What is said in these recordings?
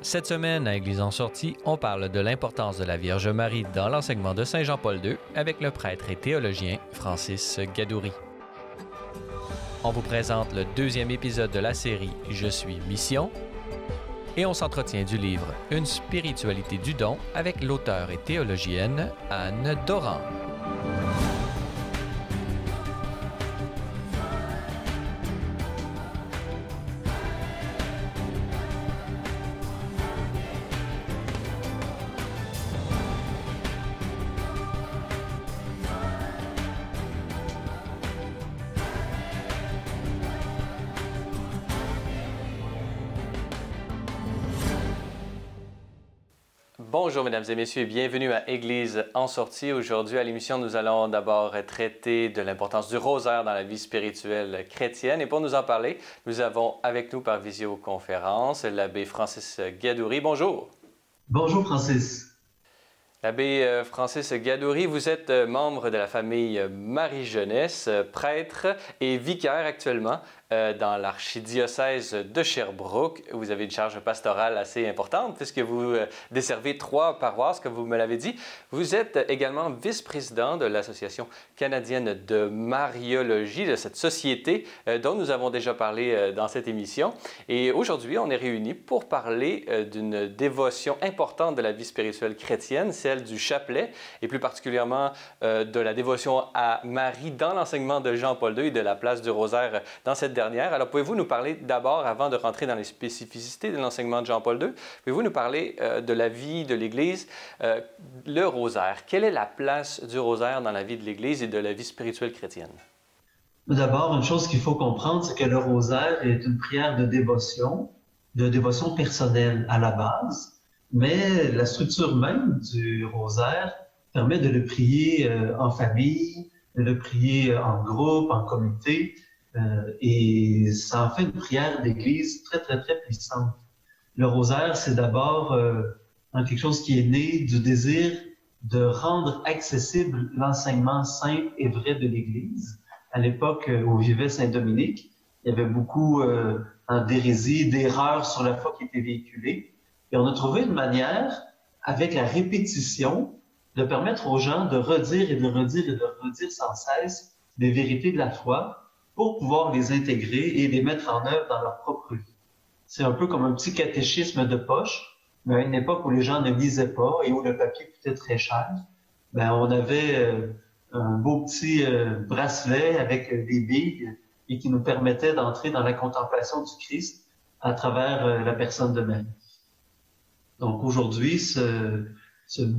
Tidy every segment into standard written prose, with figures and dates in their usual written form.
Cette semaine, à Église en sortie, on parle de l'importance de la Vierge Marie dans l'enseignement de Saint Jean-Paul II avec le prêtre et théologien Francis Gadouri. On vous présente le deuxième épisode de la série « Je suis mission » et on s'entretient du livre « Une spiritualité du don » avec l'auteure et théologienne Anne Doran. Bonjour mesdames et messieurs et bienvenue à Église en sortie. Aujourd'hui à l'émission, nous allons d'abord traiter de l'importance du rosaire dans la vie spirituelle chrétienne. Et pour nous en parler, nous avons avec nous par visioconférence l'abbé Francis Gadouri. Bonjour. Bonjour Francis. L'abbé Francis Gadouri, vous êtes membre de la famille Marie-Jeunesse, prêtre et vicaire actuellement dans l'archidiocèse de Sherbrooke. Vous avez une charge pastorale assez importante puisque vous desservez 3 paroisses, comme vous me l'avez dit. Vous êtes également vice-président de l'Association canadienne de Mariologie, de cette société dont nous avons déjà parlé dans cette émission. Et aujourd'hui, on est réunis pour parler d'une dévotion importante de la vie spirituelle chrétienne, celle du chapelet, et plus particulièrement de la dévotion à Marie dans l'enseignement de Jean-Paul II et de la place du rosaire dans cette dernière. Alors, pouvez-vous nous parler d'abord, avant de rentrer dans les spécificités de l'enseignement de Jean-Paul II, pouvez-vous nous parler de la vie de l'Église, le rosaire? Quelle est la place du rosaire dans la vie de l'Église et de la vie spirituelle chrétienne? D'abord, une chose qu'il faut comprendre, c'est que le rosaire est une prière de dévotion personnelle à la base, mais la structure même du rosaire permet de le prier en famille, de le prier en groupe, en communauté, et ça en fait une prière d'église très, très, très puissante. Le rosaire, c'est d'abord quelque chose qui est né du désir de rendre accessible l'enseignement simple et vrai de l'Église. À l'époque où vivait Saint Dominique, il y avait beaucoup d'hérésie, d'erreurs sur la foi qui étaient véhiculées. Et on a trouvé une manière, avec la répétition, de permettre aux gens de redire et de redire et de redire sans cesse des vérités de la foi pour pouvoir les intégrer et les mettre en œuvre dans leur propre vie. C'est un peu comme un petit catéchisme de poche, mais à une époque où les gens ne lisaient pas et où le papier coûtait très cher, on avait un beau petit bracelet avec des billes et qui nous permettait d'entrer dans la contemplation du Christ à travers la personne de Marie. Donc aujourd'hui, cette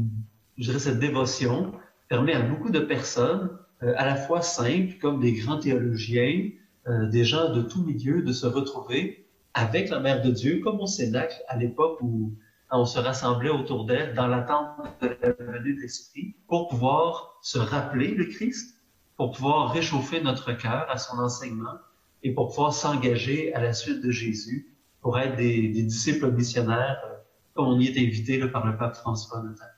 dévotion permet à beaucoup de personnes, à la fois simples, comme des grands théologiens, des gens de tout milieu, de se retrouver avec la Mère de Dieu, comme au Cénacle, à l'époque où on se rassemblait autour d'elle dans l'attente de la venue de l'Esprit, pour pouvoir se rappeler le Christ, pour pouvoir réchauffer notre cœur à son enseignement et pour pouvoir s'engager à la suite de Jésus, pour être des disciples missionnaires, comme on y est invité par le pape François notamment.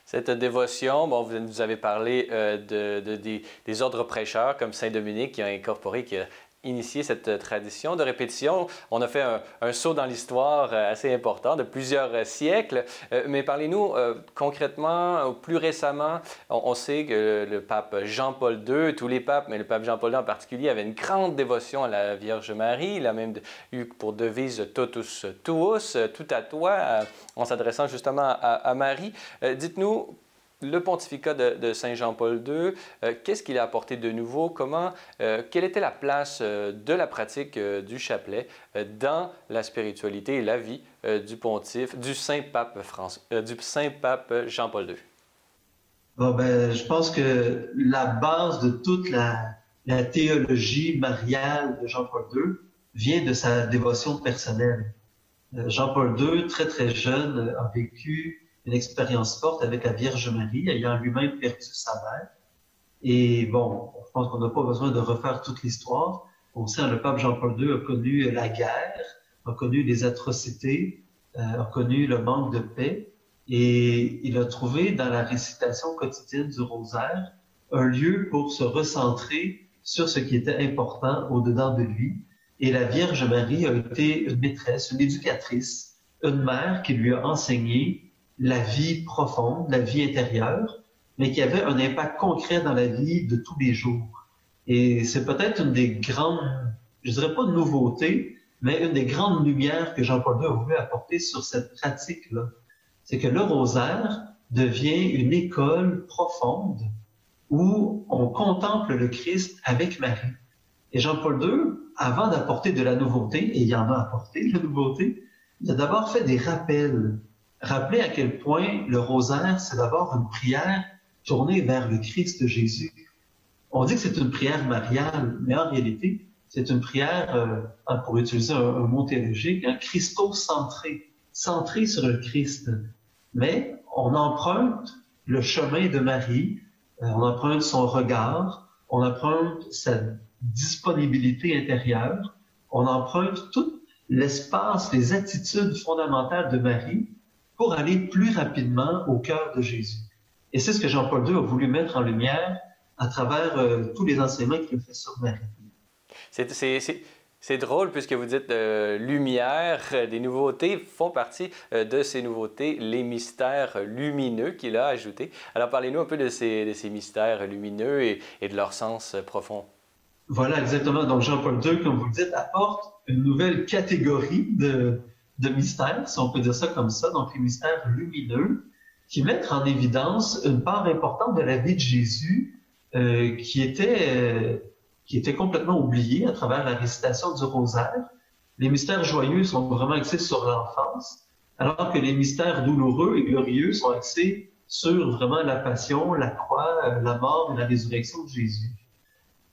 Cette dévotion, vous avez parlé des ordres prêcheurs comme Saint Dominique qui a incorporé, qui a initié cette tradition de répétition. On a fait un saut dans l'histoire assez important de plusieurs siècles, mais parlez-nous concrètement, plus récemment, on sait que le pape Jean-Paul II, tous les papes, mais le pape Jean-Paul II en particulier, avait une grande dévotion à la Vierge Marie. Il a même eu pour devise « Totus tuus », tout à toi, en s'adressant justement à Marie. Dites-nous, le pontificat de Saint Jean-Paul II, qu'est-ce qu'il a apporté de nouveau? Quelle était la place de la pratique du chapelet dans la spiritualité et la vie du pontife, du saint pape Jean-Paul II? Je pense que la base de toute la théologie mariale de Jean-Paul II vient de sa dévotion personnelle. Jean-Paul II, très très jeune, a vécu une expérience forte avec la Vierge Marie, ayant lui-même perdu sa mère. Et je pense qu'on n'a pas besoin de refaire toute l'histoire. On sait, le pape Jean-Paul II a connu la guerre, a connu les atrocités, a connu le manque de paix, et il a trouvé dans la récitation quotidienne du rosaire un lieu pour se recentrer sur ce qui était important au-dedans de lui. Et la Vierge Marie a été une maîtresse, une éducatrice une mère qui lui a enseigné la vie profonde, la vie intérieure, mais qui avait un impact concret dans la vie de tous les jours. Et c'est peut-être une des grandes, je dirais pas de nouveautés, mais une des grandes lumières que Jean-Paul II a voulu apporter sur cette pratique-là. C'est que le rosaire devient une école profonde où on contemple le Christ avec Marie. Et Jean-Paul II, avant d'apporter de la nouveauté, et il en a apporté de la nouveauté, il a d'abord fait des rappels. Rappeler à quel point le rosaire, c'est d'abord une prière tournée vers le Christ Jésus. On dit que c'est une prière mariale, mais en réalité, c'est une prière, pour utiliser un mot théologique, christocentrée, centrée sur le Christ. Mais on emprunte le chemin de Marie, on emprunte son regard, on emprunte sa disponibilité intérieure, on emprunte tout l'espace, les attitudes fondamentales de Marie pour aller plus rapidement au cœur de Jésus. Et c'est ce que Jean-Paul II a voulu mettre en lumière à travers tous les enseignements qu'il a fait sur Marie. C'est drôle puisque vous dites lumière, des nouveautés font partie de ces nouveautés, les mystères lumineux qu'il a ajoutés. Alors parlez-nous un peu de ces mystères lumineux et de leur sens profond. Voilà, exactement. Donc Jean-Paul II, comme vous le dites, apporte une nouvelle catégorie de mystères, si on peut dire ça comme ça, donc les mystères lumineux, qui mettent en évidence une part importante de la vie de Jésus qui était complètement oubliée à travers la récitation du rosaire. Les mystères joyeux sont vraiment axés sur l'enfance, alors que les mystères douloureux et glorieux sont axés sur vraiment la passion, la croix, la mort et la résurrection de Jésus.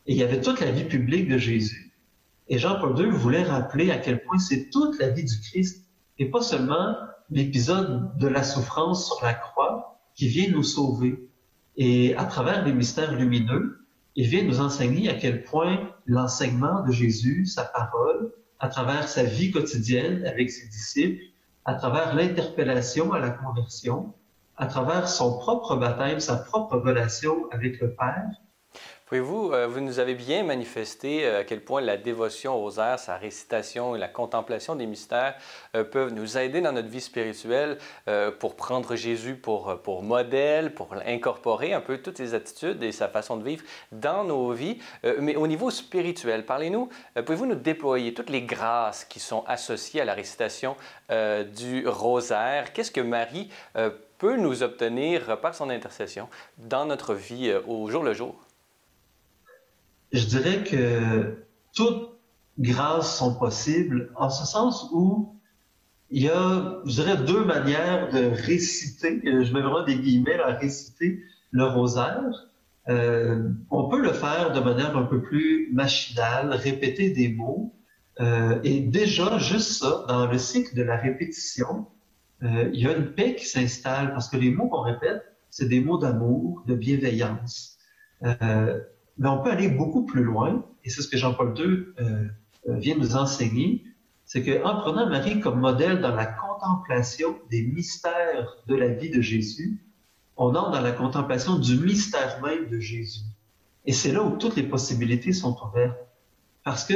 Et il y avait toute la vie publique de Jésus. Et Jean-Paul II voulait rappeler à quel point c'est toute la vie du Christ, et pas seulement l'épisode de la souffrance sur la croix qui vient nous sauver. Et à travers les mystères lumineux, il vient nous enseigner à quel point l'enseignement de Jésus, sa parole, à travers sa vie quotidienne avec ses disciples, à travers l'interpellation à la conversion, à travers son propre baptême, sa propre relation avec le Père. Pouvez-vous, vous nous avez bien manifesté à quel point la dévotion au rosaire, sa récitation et la contemplation des mystères peuvent nous aider dans notre vie spirituelle pour prendre Jésus pour modèle, pour incorporer un peu toutes ses attitudes et sa façon de vivre dans nos vies. Mais au niveau spirituel, parlez-nous, pouvez-vous nous déployer toutes les grâces qui sont associées à la récitation du rosaire? Qu'est-ce que Marie peut nous obtenir par son intercession dans notre vie au jour le jour? Je dirais que toutes grâces sont possibles en ce sens où il y a, je dirais, deux manières de réciter, je mets vraiment des guillemets à réciter le rosaire. On peut le faire de manière un peu plus machinale, répéter des mots. Et déjà, juste ça, dans le cycle de la répétition, il y a une paix qui s'installe parce que les mots qu'on répète, c'est des mots d'amour, de bienveillance. Mais on peut aller beaucoup plus loin, et c'est ce que Jean-Paul II vient nous enseigner, c'est qu'en prenant Marie comme modèle dans la contemplation des mystères de la vie de Jésus, on entre dans la contemplation du mystère même de Jésus. Et c'est là où toutes les possibilités sont ouvertes. Parce que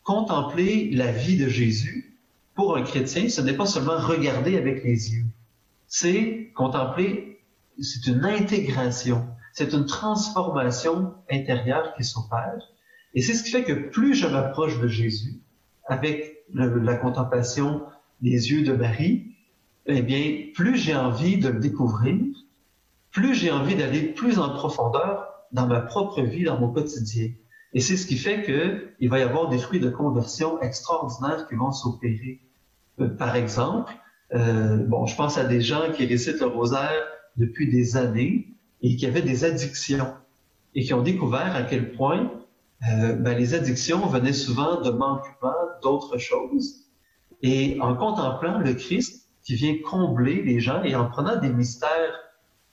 contempler la vie de Jésus, pour un chrétien, ce n'est pas seulement regarder avec les yeux. C'est contempler, c'est une intégration. C'est une transformation intérieure qui s'opère. Et c'est ce qui fait que plus je m'approche de Jésus, avec la contemplation des yeux de Marie, eh bien, plus j'ai envie de le découvrir, plus j'ai envie d'aller plus en profondeur dans ma propre vie, dans mon quotidien. Et c'est ce qui fait qu'il va y avoir des fruits de conversion extraordinaires qui vont s'opérer. Par exemple, je pense à des gens qui récitent le rosaire depuis des années, et qui avaient des addictions et qui ont découvert à quel point les addictions venaient souvent de manquements, d'autres choses. Et en contemplant le Christ qui vient combler les gens et en prenant des mystères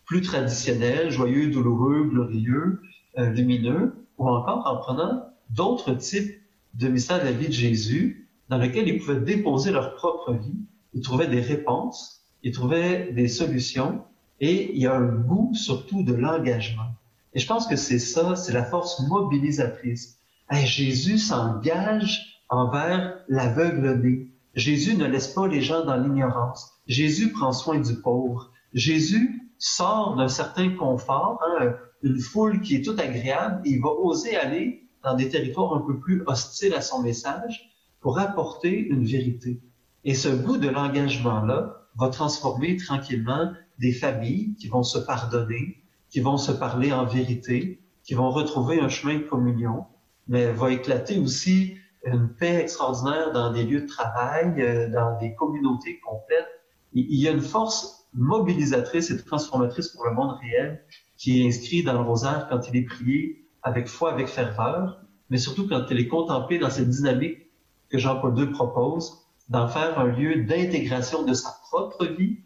plus traditionnels, joyeux, douloureux, glorieux, lumineux, ou encore en prenant d'autres types de mystères de la vie de Jésus dans lesquels ils pouvaient déposer leur propre vie, ils trouvaient des réponses, ils trouvaient des solutions. Et il y a un goût surtout de l'engagement. Et je pense que c'est ça, c'est la force mobilisatrice. Jésus s'engage envers l'aveugle-né. Jésus ne laisse pas les gens dans l'ignorance. Jésus prend soin du pauvre. Jésus sort d'un certain confort, hein, une foule qui est toute agréable, et il va oser aller dans des territoires un peu plus hostiles à son message pour apporter une vérité. Et ce goût de l'engagement-là va transformer tranquillement des familles qui vont se pardonner, qui vont se parler en vérité, qui vont retrouver un chemin de communion, mais va éclater aussi une paix extraordinaire dans des lieux de travail, dans des communautés complètes. Il y a une force mobilisatrice et transformatrice pour le monde réel qui est inscrite dans le rosaire quand il est prié avec foi, avec ferveur, mais surtout quand il est contemplé dans cette dynamique que Jean-Paul II propose, d'en faire un lieu d'intégration de sa propre vie,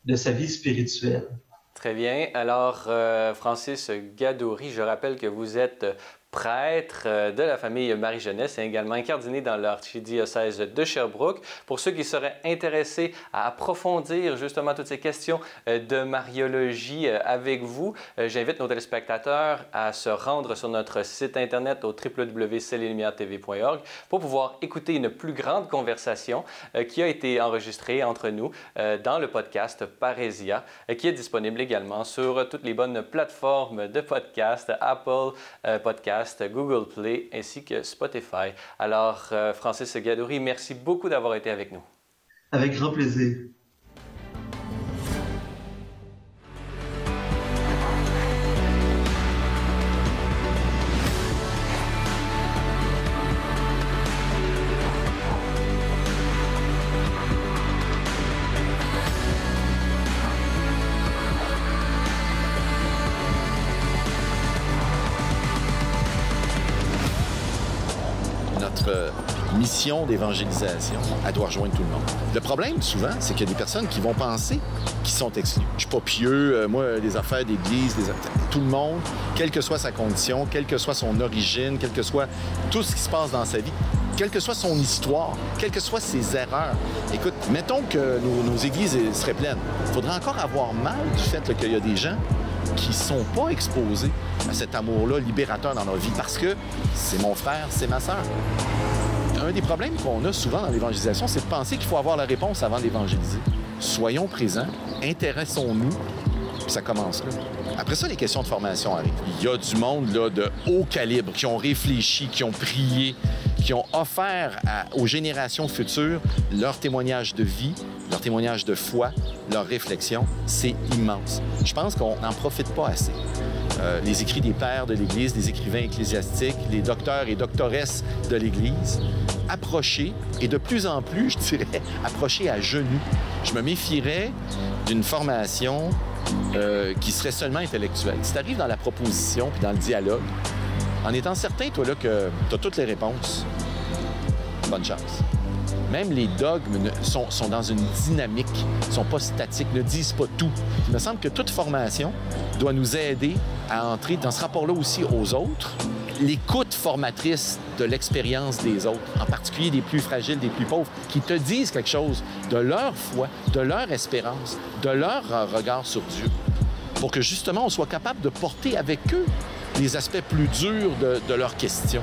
de sa vie spirituelle. Très bien. Alors, Francis Gadouri, je rappelle que vous êtes prêtre de la famille Marie-Jeunesse et également incardiné dans l'archidiocèse de Sherbrooke. Pour ceux qui seraient intéressés à approfondir justement toutes ces questions de mariologie avec vous, j'invite nos téléspectateurs à se rendre sur notre site internet au www.cielsetlumières.tv.org pour pouvoir écouter une plus grande conversation qui a été enregistrée entre nous dans le podcast Parésia, qui est disponible également sur toutes les bonnes plateformes de podcast, Apple Podcast, Google Play ainsi que Spotify. Alors, Francis Gadouri, merci beaucoup d'avoir été avec nous. Avec grand plaisir. Mission d'évangélisation, elle doit rejoindre tout le monde. Le problème, souvent, c'est qu'il y a des personnes qui vont penser qu'ils sont exclus. Je suis pas pieux, moi, les affaires d'église, tout le monde, quelle que soit sa condition, quelle que soit son origine, quel que soit tout ce qui se passe dans sa vie, quelle que soit son histoire, quelles que soient ses erreurs. Écoute, mettons que nos églises seraient pleines. Il faudrait encore avoir mal du fait qu'il y a des gens qui ne sont pas exposés à cet amour-là libérateur dans leur vie parce que c'est mon frère, c'est ma sœur. Un des problèmes qu'on a souvent dans l'évangélisation, c'est de penser qu'il faut avoir la réponse avant d'évangéliser. Soyons présents, intéressons-nous, puis ça commence là. Après ça, les questions de formation arrivent. Il y a du monde là, de haut calibre qui ont réfléchi, qui ont prié, qui ont offert aux générations futures leur témoignage de vie, leur témoignage de foi, leur réflexion. C'est immense. Je pense qu'on n'en profite pas assez. Les écrits des pères de l'Église, les écrivains ecclésiastiques, les docteurs et doctoresses de l'Église, approchés, et de plus en plus, je dirais, approchés à genoux. Je me méfierais d'une formation qui serait seulement intellectuelle. Si tu arrives dans la proposition puis dans le dialogue, en étant certain, toi, là, que tu as toutes les réponses, bonne chance. Même les dogmes sont dans une dynamique, ne sont pas statiques, ne disent pas tout. Il me semble que toute formation doit nous aider à entrer dans ce rapport-là aussi aux autres. L'écoute formatrice de l'expérience des autres, en particulier des plus fragiles, des plus pauvres, qui te disent quelque chose de leur foi, de leur espérance, de leur regard sur Dieu, pour que justement on soit capable de porter avec eux les aspects plus durs de leurs questions.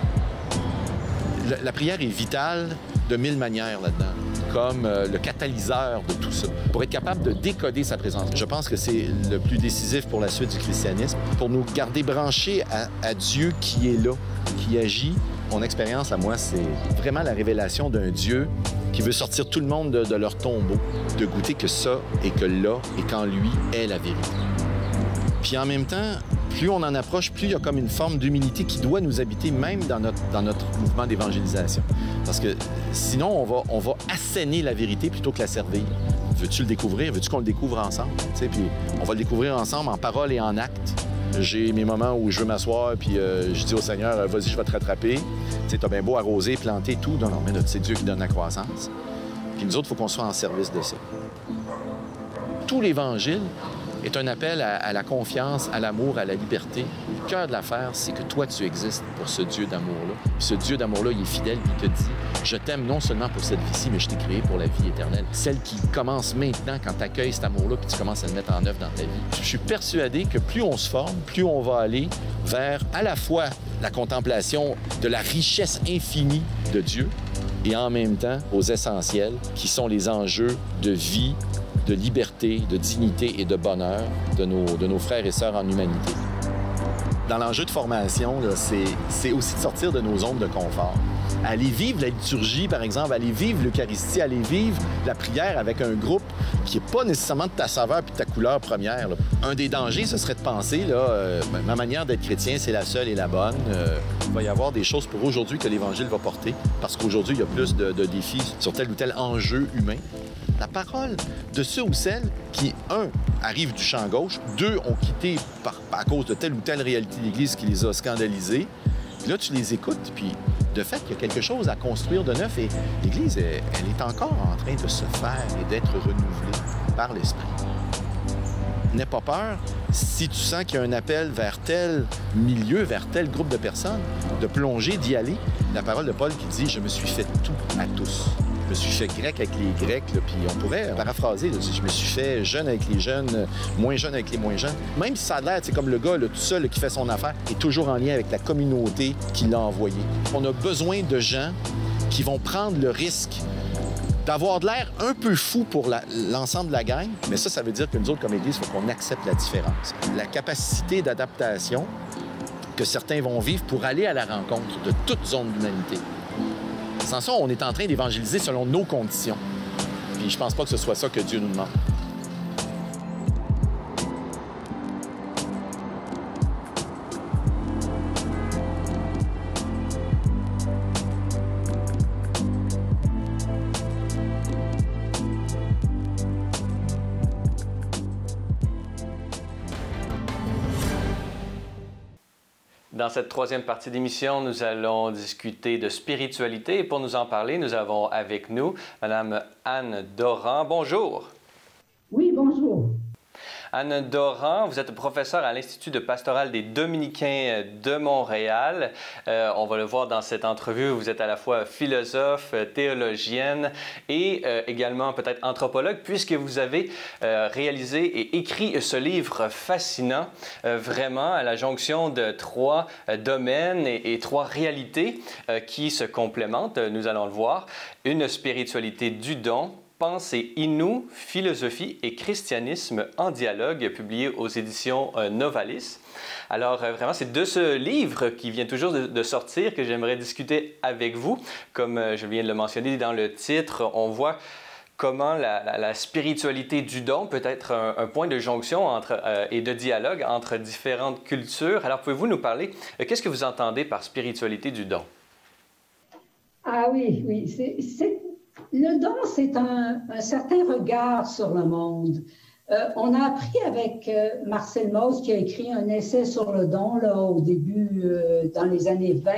La prière est vitale de mille manières là-dedans, comme le catalyseur de tout ça, pour être capable de décoder sa présence. Je pense que c'est le plus décisif pour la suite du christianisme, pour nous garder branchés à Dieu qui est là, qui agit. Mon expérience, à moi, c'est vraiment la révélation d'un Dieu qui veut sortir tout le monde de leur tombeau, de goûter que ça et que là et qu'en lui est la vérité. Puis en même temps, plus on en approche, plus il y a comme une forme d'humilité qui doit nous habiter même dans notre mouvement d'évangélisation. Parce que sinon, on va asséner la vérité plutôt que la servir. Veux-tu le découvrir? Veux-tu qu'on le découvre ensemble? Puis on va le découvrir ensemble en parole et en acte. J'ai mes moments où je veux m'asseoir, puis je dis au Seigneur, vas-y, je vais te rattraper. Tu as bien beau arroser, planter, tout. Non, mais c'est Dieu qui donne la croissance. Puis nous autres, il faut qu'on soit en service de ça. Tout l'Évangile est un appel à la confiance, à l'amour, à la liberté. Le cœur de l'affaire, c'est que toi, tu existes pour ce Dieu d'amour-là. Puis ce Dieu d'amour-là, il est fidèle, puis il te dit, je t'aime non seulement pour cette vie-ci, mais je t'ai créé pour la vie éternelle. Celle qui commence maintenant quand tu accueilles cet amour-là, puis tu commences à le mettre en œuvre dans ta vie. Je suis persuadé que plus on se forme, plus on va aller vers à la fois la contemplation de la richesse infinie de Dieu, et en même temps aux essentiels qui sont les enjeux de vie, de liberté, de dignité et de bonheur de nos frères et sœurs en humanité. Dans l'enjeu de formation, c'est aussi de sortir de nos zones de confort. Aller vivre la liturgie, par exemple, aller vivre l'Eucharistie, aller vivre la prière avec un groupe qui n'est pas nécessairement de ta saveur et de ta couleur première. Là. Un des dangers, ce serait de penser, ma manière d'être chrétien, c'est la seule et la bonne. Il va y avoir des choses pour aujourd'hui que l'Évangile va porter, parce qu'aujourd'hui, il y a plus de défis sur tel ou tel enjeu humain. La parole de ceux ou celles qui, un, arrivent du champ gauche, deux, ont quitté à cause de telle ou telle réalité de l'Église qui les a scandalisés. Puis là, tu les écoutes, puis de fait, il y a quelque chose à construire de neuf et l'Église, elle est encore en train de se faire et d'être renouvelée par l'Esprit. N'aie pas peur, si tu sens qu'il y a un appel vers tel milieu, vers tel groupe de personnes, de plonger, d'y aller. La parole de Paul qui dit « Je me suis fait tout à tous ». Je me suis fait grec avec les Grecs, là, puis on pourrait paraphraser, là, je me suis fait jeune avec les jeunes, moins jeune avec les moins jeunes. Même si ça a l'air, comme le gars là, tout seul là, qui fait son affaire, est toujours en lien avec la communauté qui l'a envoyé. On a besoin de gens qui vont prendre le risque d'avoir de l'air un peu fou pour l'ensemble de la gang, mais ça veut dire que nous autres, comme Église, il faut qu'on accepte la différence. La capacité d'adaptation que certains vont vivre pour aller à la rencontre de toute zone d'humanité. Sans ça, on est en train d'évangéliser selon nos conditions. Puis je pense pas que ce soit ça que Dieu nous demande. Dans cette troisième partie d'émission, nous allons discuter de spiritualité et pour nous en parler, nous avons avec nous Mme Anne Doran. Bonjour. Oui, bonjour. Anne Doran, vous êtes professeure à l'Institut de pastoral des Dominicains de Montréal. On va le voir dans cette entrevue, vous êtes à la fois philosophe, théologienne et également peut-être anthropologue, puisque vous avez réalisé et écrit ce livre fascinant, vraiment à la jonction de trois domaines et trois réalités qui se complémentent, nous allons le voir. Une spiritualité du don, Pensée Innu, philosophie et christianisme en dialogue, publié aux éditions Novalis. Alors, vraiment, c'est de ce livre qui vient toujours de sortir que j'aimerais discuter avec vous. Comme je viens de le mentionner dans le titre, on voit comment la spiritualité du don peut être un point de jonction et de dialogue entre différentes cultures. Alors, pouvez-vous nous parler, qu'est-ce que vous entendez par spiritualité du don? Ah oui, le don, c'est un certain regard sur le monde. On a appris avec Marcel Mauss, qui a écrit un essai sur le don là, au début, dans les années 20,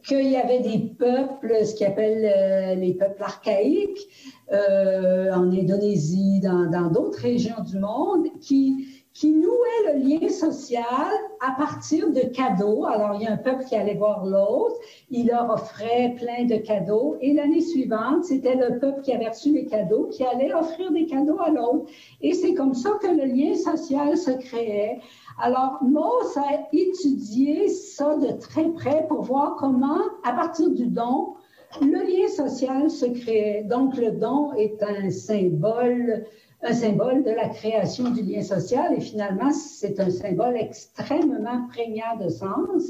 qu'il y avait des peuples, ce qu'ils appellent les peuples archaïques, en Indonésie, dans d'autres régions du monde, qui nouaient le lien social à partir de cadeaux. Alors, il y a un peuple qui allait voir l'autre, il leur offrait plein de cadeaux, et l'année suivante, c'était le peuple qui avait reçu les cadeaux qui allait offrir des cadeaux à l'autre. Et c'est comme ça que le lien social se créait. Alors, Mauss a étudié ça de très près pour voir comment, à partir du don, le lien social se créait. Donc, le don est un symbole de la création du lien social et finalement, c'est un symbole extrêmement prégnant de sens.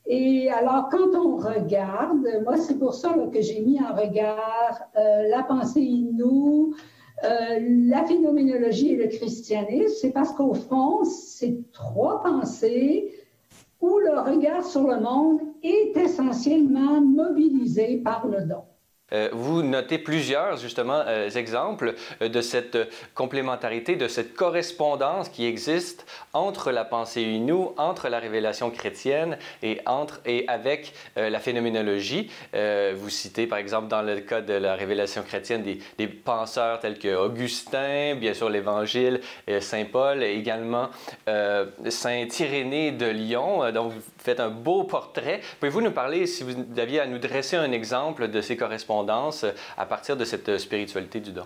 Et alors, quand on regarde, moi, c'est pour ça là, que j'ai mis en regard la pensée Innu, la phénoménologie et le christianisme, c'est parce qu'au fond, c'est trois pensées où le regard sur le monde est essentiellement mobilisé par le don. Vous notez plusieurs, justement, exemples de cette complémentarité, de cette correspondance qui existe entre la pensée Innu, entre la révélation chrétienne et avec la phénoménologie. Vous citez, par exemple, dans le cas de la révélation chrétienne, des penseurs tels que Augustin, bien sûr l'Évangile, Saint Paul, et également Saint Irénée de Lyon, dont vous faites un beau portrait. Pouvez-vous nous parler, si vous aviez à nous dresser un exemple de ces correspondances à partir de cette spiritualité du don?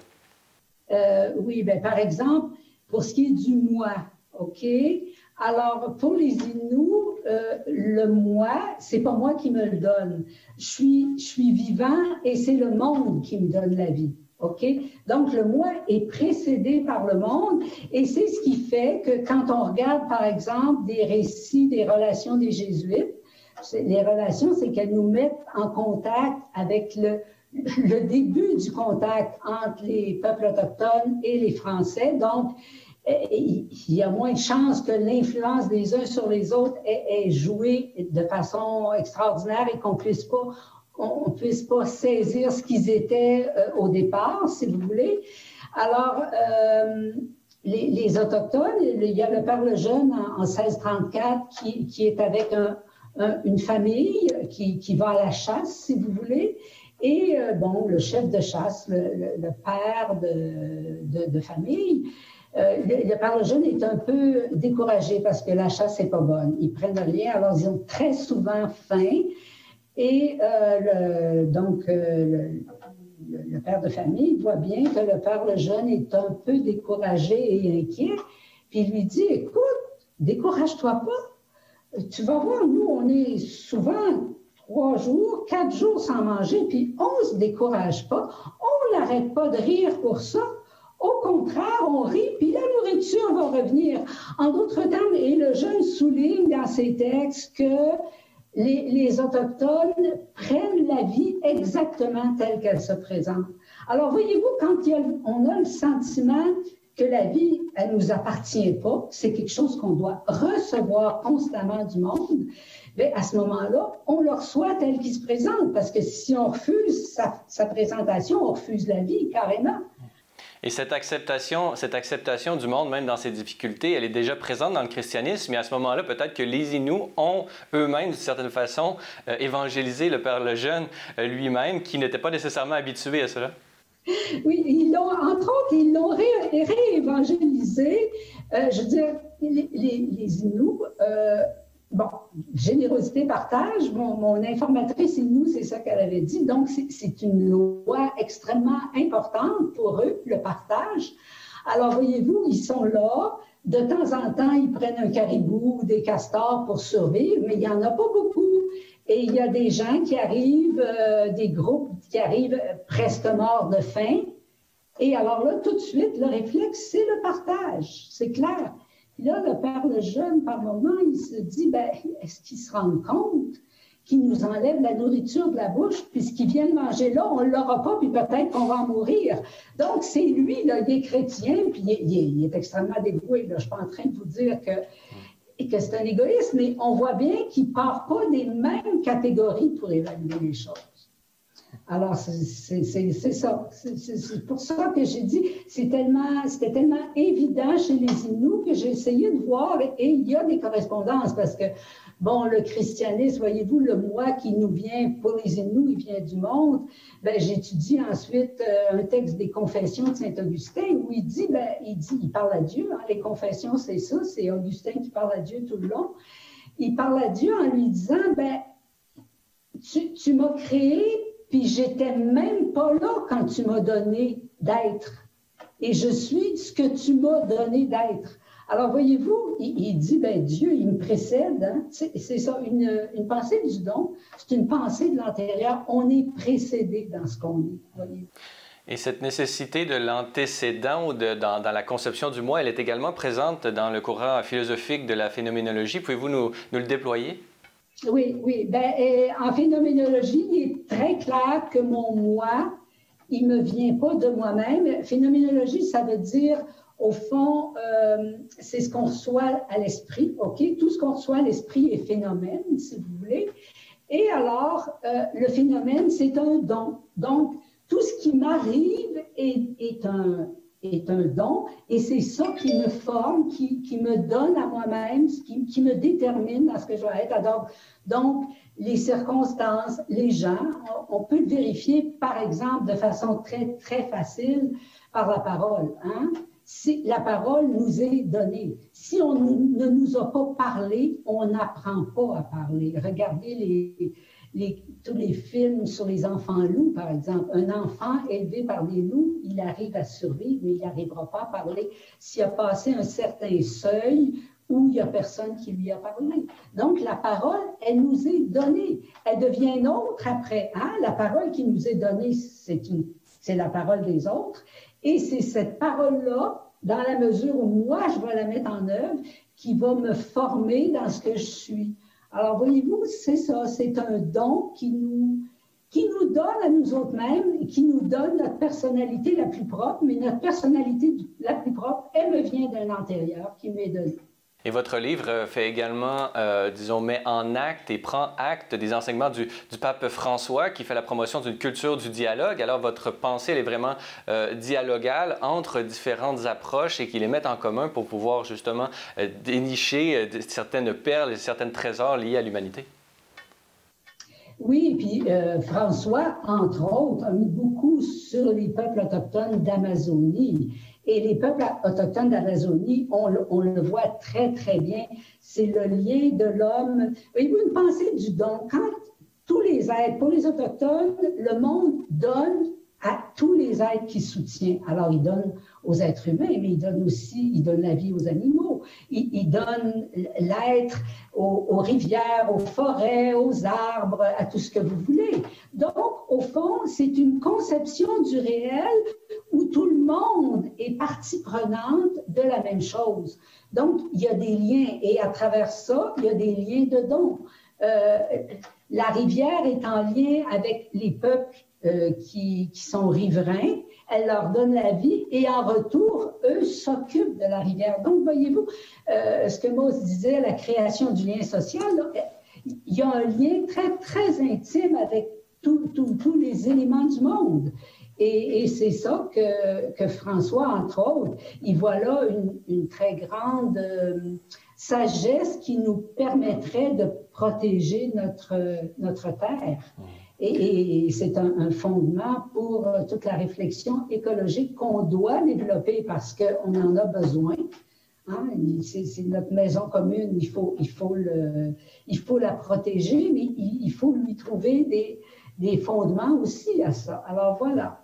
Oui, bien, par exemple, pour ce qui est du moi, OK? Alors, pour les Inuits, le moi, c'est pas moi qui me le donne. Je suis vivant et c'est le monde qui me donne la vie. OK? Donc, le moi est précédé par le monde et c'est ce qui fait que quand on regarde, par exemple, des récits des relations des Jésuites, les relations, c'est qu'elles nous mettent en contact avec le début du contact entre les peuples autochtones et les Français. Donc, il y a moins de chances que l'influence des uns sur les autres ait joué de façon extraordinaire et qu'on puisse pas saisir ce qu'ils étaient au départ, si vous voulez. Alors, les Autochtones, il y a le Père Lejeune en 1634 qui est avec une famille qui va à la chasse, si vous voulez. Et bon, le chef de chasse, le père de famille, le Père Lejeune est un peu découragé parce que la chasse n'est pas bonne. Ils prennent rien, alors ils ont très souvent faim. Et le père de famille voit bien que le Père Lejeune est un peu découragé et inquiet. Puis il lui dit, écoute, décourage-toi pas. Tu vas voir, nous, on est souvent 3 jours, 4 jours sans manger, puis on ne se décourage pas. On n'arrête pas de rire pour ça. Au contraire, on rit, puis la nourriture va revenir. En d'autres termes, et le jeune souligne dans ses textes que les Autochtones prennent la vie exactement telle qu'elle se présente. Alors, voyez-vous, quand on a le sentiment que la vie, elle ne nous appartient pas, c'est quelque chose qu'on doit recevoir constamment du monde, bien, à ce moment-là, on le reçoit tel qu'il se présente, parce que si on refuse sa présentation, on refuse la vie, carrément. Et cette acceptation du monde, même dans ses difficultés, elle est déjà présente dans le christianisme. Et à ce moment-là, peut-être que les Inuits ont eux-mêmes, d'une certaine façon, évangélisé le Père Lejeune lui-même, qui n'était pas nécessairement habitué à cela. Oui, entre autres, ils l'ont réévangélisé. Je veux dire, les Inuits, bon, générosité, partage. Mon informatrice Inuit, c'est ça qu'elle avait dit. Donc, c'est une loi extrêmement importante pour eux, le partage. Alors, voyez-vous, ils sont là. De temps en temps, ils prennent un caribou ou des castors pour survivre, mais il n'y en a pas beaucoup. Et il y a des gens qui arrivent, des groupes qui arrivent presque morts de faim. Et alors là, tout de suite, le réflexe, c'est le partage. C'est clair. Puis là, le Père Lejeune, par moment, il se dit, ben, est-ce qu'ils se rendent compte qu'ils nous enlèvent la nourriture de la bouche, puis ce qu'ils viennent manger là, on ne l'aura pas, puis peut-être qu'on va en mourir. Donc, c'est lui, là, il est chrétien, puis il est extrêmement dévoué. Là. Je ne suis pas en train de vous dire que c'est un égoïste, mais on voit bien qu'il ne part pas des mêmes catégories pour évaluer les choses. Alors, c'est ça. C'est pour ça que j'ai dit, c'était tellement évident chez les Inuits que j'ai essayé de voir, et il y a des correspondances, parce que, bon, le christianisme, voyez-vous, le moi qui nous vient, pour les Inuits, il vient du monde. Ben, j'étudie ensuite un texte des Confessions de Saint-Augustin où il parle à Dieu. Hein, les Confessions, c'est ça, c'est Augustin qui parle à Dieu tout le long. Il parle à Dieu en lui disant, ben, tu m'as créé, puis j'étais même pas là quand tu m'as donné d'être. Et je suis ce que tu m'as donné d'être. Alors, voyez-vous, il dit, ben Dieu, il me précède. Hein? C'est ça, une pensée du don, c'est une pensée de l'antérieur. On est précédé dans ce qu'on est, voyez-vous. Et cette nécessité de l'antécédent dans la conception du moi, elle est également présente dans le courant philosophique de la phénoménologie. Pouvez-vous nous le déployer? Oui. Ben, en phénoménologie, il est très clair que mon moi, il ne me vient pas de moi-même. Phénoménologie, ça veut dire, au fond, c'est ce qu'on reçoit à l'esprit. OK? Tout ce qu'on reçoit à l'esprit est phénomène, si vous voulez. Et alors, le phénomène, c'est un don. Donc, tout ce qui m'arrive est un don, et c'est ça qui me forme, qui me donne à moi-même, qui me détermine à ce que je vais être. Donc, les circonstances, les gens, on peut le vérifier, par exemple, de façon très, très facile par la parole. Hein? Si la parole nous est donnée. Si on ne nous a pas parlé, on n'apprend pas à parler. Regardez tous les films sur les enfants loups, par exemple. Un enfant élevé par des loups, il arrive à survivre, mais il n'arrivera pas à parler. S'il a passé un certain seuil où il n'y a personne qui lui a parlé. Donc, la parole, elle nous est donnée. Elle devient nôtre après. Hein? La parole qui nous est donnée, c'est la parole des autres. Et c'est cette parole-là, dans la mesure où moi, je vais la mettre en œuvre, qui va me former dans ce que je suis. Alors, voyez-vous, c'est ça, c'est un don qui nous donne à nous autres-mêmes, qui nous donne notre personnalité la plus propre, mais notre personnalité la plus propre, elle me vient d'un antérieur qui m'est donné. Et votre livre fait également, disons, met en acte et prend acte des enseignements du pape François qui fait la promotion d'une culture du dialogue. Alors, votre pensée, elle est vraiment dialogale entre différentes approches et qui les met en commun pour pouvoir justement dénicher certaines perles et certains trésors liés à l'humanité. Oui, puis François, entre autres, a mis beaucoup sur les peuples autochtones d'Amazonie. Et les peuples autochtones d'Amazonie, on le voit très, très bien. C'est le lien de l'homme. Voyez-vous, une pensée du don. Quand tous les êtres, pour les Autochtones, le monde donne à tous les êtres qu'il soutient. Alors, il donne aux êtres humains, mais il donne la vie aux animaux. Il donne l'être aux rivières, aux forêts, aux arbres, à tout ce que vous voulez. Donc, au fond, c'est une conception du réel où tout le monde est partie prenante de la même chose. Donc, il y a des liens et à travers ça, il y a des liens de dons. La rivière est en lien avec les peuples qui sont riverains, elle leur donne la vie et en retour, eux s'occupent de la rivière. Donc, voyez-vous, ce que Mose disait, la création du lien social, là, il y a un lien très, très intime avec tous les éléments du monde. Et c'est ça que François, entre autres, il voit là une très grande sagesse qui nous permettrait de protéger notre terre. Et c'est un fondement pour toute la réflexion écologique qu'on doit développer parce qu'on en a besoin. Hein? C'est notre maison commune, il faut la protéger, mais il faut lui trouver des fondements aussi à ça. Alors voilà.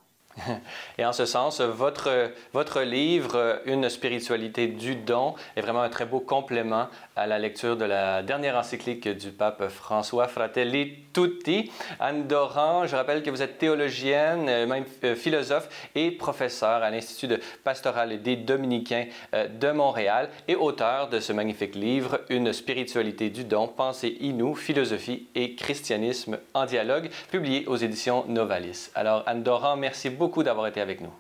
Et en ce sens, votre livre, Une spiritualité du don, est vraiment un très beau complément à la lecture de la dernière encyclique du pape François, Fratelli Tutti. Anne Doran, je rappelle que vous êtes théologienne, même philosophe et professeure à l'Institut de pastoral des Dominicains de Montréal et auteur de ce magnifique livre, Une spiritualité du don, pensée Innu, philosophie et christianisme en dialogue, publié aux éditions Novalis. Alors, Anne Doran, merci beaucoup d'avoir été avec nous.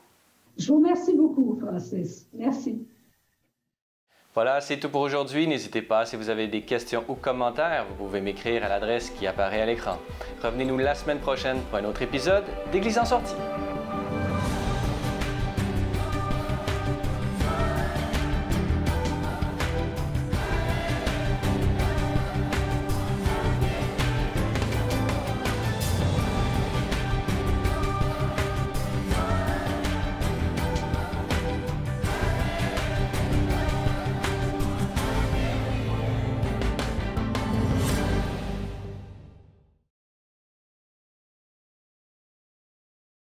Je vous remercie beaucoup, Francis. Merci. Voilà, c'est tout pour aujourd'hui. N'hésitez pas, si vous avez des questions ou commentaires, vous pouvez m'écrire à l'adresse qui apparaît à l'écran. Revenez-nous la semaine prochaine pour un autre épisode d'Église en sortie.